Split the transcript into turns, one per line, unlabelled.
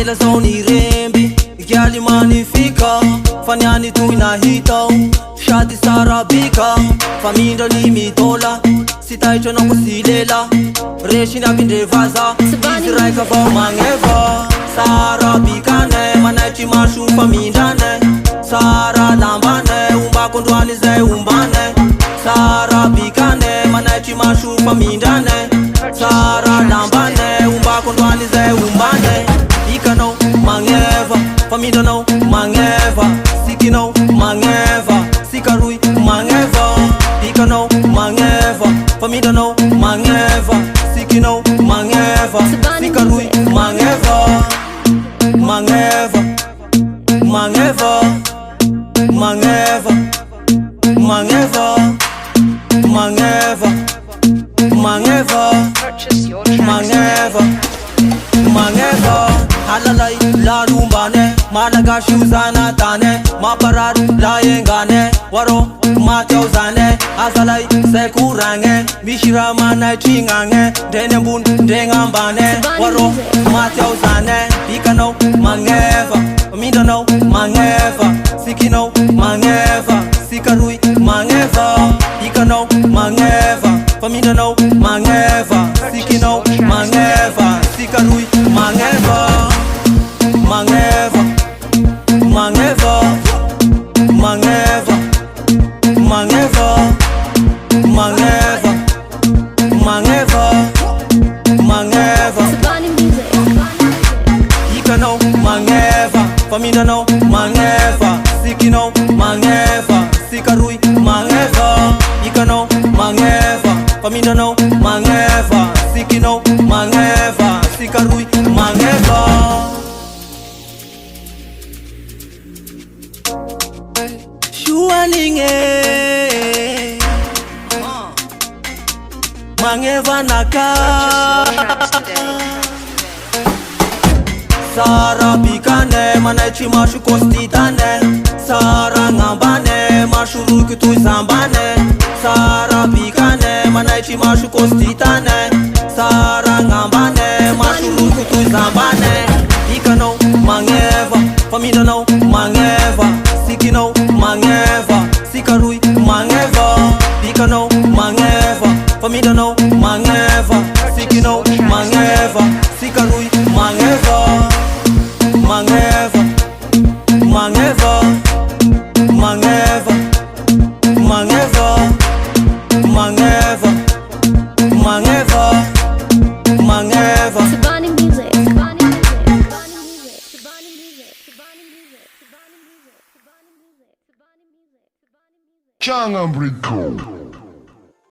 Ela zao ni remby Gyali magnifika Faniani toy nahitao Sady sarabika Famindra ni mitola Si taitra anao ko si lela Resiny aby ndre vaza Izy raika vao magneva Sarabikane Manaitry maso famindrane Sara lambane Ombako androany zay ombane Sarabikane Manaitry maso famindrane Sara lambane Ombako androany zay ombane Ikanao magneva Famindranao magneva Sikinao magneva Sikaroy magneva Ikanao magneva Famindranao magneva Sikinao magneva Sikaroy magneva Magneva Magneva Magneva Magneva Magneva Magneva Magneva Magneva Alalay la rumbane Malagasy io zanatane Maparary la engane Waro matao zane Azalay zay koragne Misy raha manaitry gn'agne Ndreny ambony ndreny ambane Waro matao zane Ikanao magneva Famindranao magneva Sikinao magneva Sikaroy magneva Ikanao magneva Famindranao magneva Sikinao magneva Sikaroy magneva Magneva Magneva Magneva Magneva Magneva Magneva Magneva Ikanao magneva Famindranao magneva Sikinao magneva Sikaroy magneva Ikanao magneva Famindranao magneva Sikinao magneva Sikaroy magneva Shualinge Magneva naka Sara bikane Manaitry maso kostitane Sara ngambane Maso roky toy zambane Sara bikane Manaitry maso kostitane Sara ngambane Maso roky toy zambane Ikanao magneva Famindranao magneva Sikinao magneva Sikaroy magneva Ikanao magneva Famindranao magneva Sikinao magneva Sikaroy magneva Magneva Magneva Magneva Magneva Magneva Magneva Magneva
Jungle Breed Code.